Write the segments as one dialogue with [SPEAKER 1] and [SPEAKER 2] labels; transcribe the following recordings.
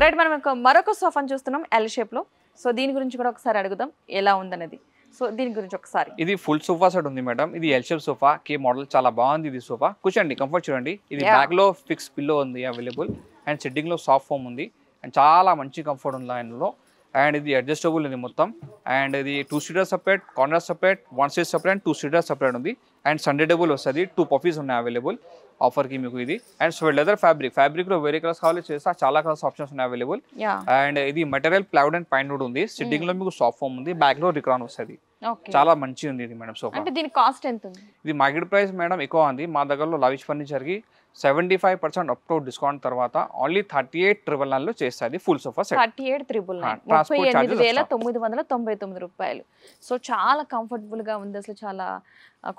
[SPEAKER 1] Right, మనం మరొక సోఫాను చూస్తున్నాం ఎల్ షేప్ లో. సో దీని గురించి కూడా ఒకసారి అడుగుదాం ఎలా ఉందనేది. సో దీని గురించి ఒకసారి.
[SPEAKER 2] ఇది ఫుల్ సోఫా సెట్ ఉంది మేడం. ఇది ఎల్ షేప్ సోఫా కే మోడల్, చాలా బాగుంది ఇది సోఫా. కూర్చోండి, కంఫర్ట్ చూడండి. ఇది బ్యాక్ లో ఫిక్స్ పిల్లో ఉంది అవైలబుల్, అండ్ సిట్టింగ్ లో సాఫ్ట్ ఫోమ్ ఉంది, అండ్ చాలా మంచి కంఫర్ట్ ఉంది ఆయనలో. అండ్ ఇది అడ్జస్టబుల్ ఉంది మొత్తం. అండ్ ఇది 2 seater separate, corner separate, 1 seat separate, 2 seater separate ఉంది. అండ్ సండే టేబుల్ వస్తుంది. 2 పఫీస్ ఉన్నాయి అవైలబుల్ ఆఫర్కి మీకు ఇది. అండ్ సో లెదర్ ఫ్యాబ్రిక్ లో వేరే కలర్స్ కావాలి చేస్తా, చాలా కలర్స్ ఆప్షన్స్ ఉన్నాయి అవైలబుల్. అండ్ ఇది material plywood and pine wood ఉంది. సిట్టింగ్ లో మీకు సాఫ్ట్ ఫోమ్ ఉంది, బ్యాక్ లో రిక్రాన్ వస్తుంది. చాలా మంచి ఉంది ఇది మేడం సోఫా.
[SPEAKER 1] అంటే దీని కాస్ట్ ఎంత ఉంది?
[SPEAKER 2] ఇది మార్కెట్ ప్రైస్ మేడం ఎక్కువ ఉంది. మా దగ్గరలో లవిష్ ఫర్నిచర్ కి 75% అప్ టు డిస్కౌంట్ తర్వాత ఓన్లీ 38,999 లో చేస్తుంది ఫుల్ సోఫా సెట్.
[SPEAKER 1] 38,999 38,999 రూపాయలు. సో చాలా కంఫర్టబుల్ గా ఉంది అసలు. చాలా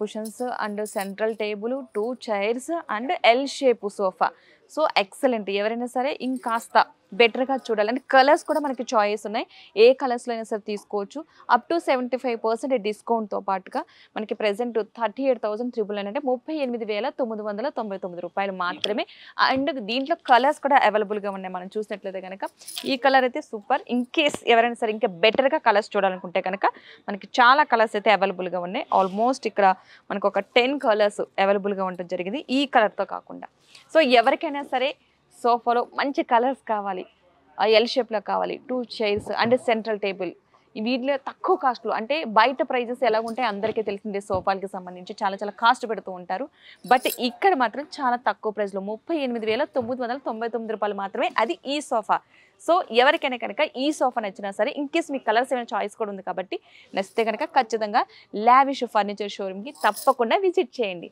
[SPEAKER 1] cushions and central table, 2 chairs and L shape sofa. So excellent. ఎవరైనా సరే ఇంకాస్త బెటర్గా చూడాలి అంటే కలర్స్ కూడా మనకి చాయిస్ ఉన్నాయి. ఏ కలర్స్లో అయినా సరే తీసుకోవచ్చు. అప్ టు 75% డిస్కౌంట్తో పాటుగా మనకి ప్రెసెంట్ 38,999 అంటే 38,999 రూపాయలు మాత్రమే. అండ్ దీంట్లో కలర్స్ కూడా అవైలబుల్గా ఉన్నాయి. మనం చూసినట్లయితే కనుక ఈ కలర్ అయితే సూపర్. ఇన్ కేస్ ఎవరైనా సరే ఇంకా బెటర్గా కలర్స్ చూడాలనుకుంటే కనుక మనకి చాలా కలర్స్ అయితే అవైలబుల్గా ఉన్నాయి. ఆల్మోస్ట్ ఇక్కడ మనకు ఒక 10 కలర్స్ అవైలబుల్గా ఉండడం జరిగింది ఈ కలర్తో కాకుండా. సో ఎవరికైనా సరే సోఫాలో మంచి కలర్స్ కావాలి, ఎల్ షేప్లో కావాలి, 2 చైర్స్ అండ్ సెంట్రల్ టేబుల్, వీటిలో తక్కువ కాస్ట్లో అంటే బయట ప్రైజెస్ ఎలా ఉంటాయి అందరికీ తెలిసిందే. సోఫాలకి సంబంధించి చాలా చాలా కాస్ట్ పెడుతూ ఉంటారు. బట్ ఇక్కడ మాత్రం చాలా తక్కువ ప్రైస్లో 38,999 రూపాయలు మాత్రమే, అది ఈ సోఫా. సో ఎవరికైనా కనుక ఈ సోఫా నచ్చినా సరే, ఇన్ కేస్ మీ కలర్స్ ఏమైనా చాయిస్ కూడా ఉంది కాబట్టి నచ్చితే కనుక ఖచ్చితంగా లావిష్ ఫర్నిచర్ షోరూమ్కి తప్పకుండా విజిట్ చేయండి.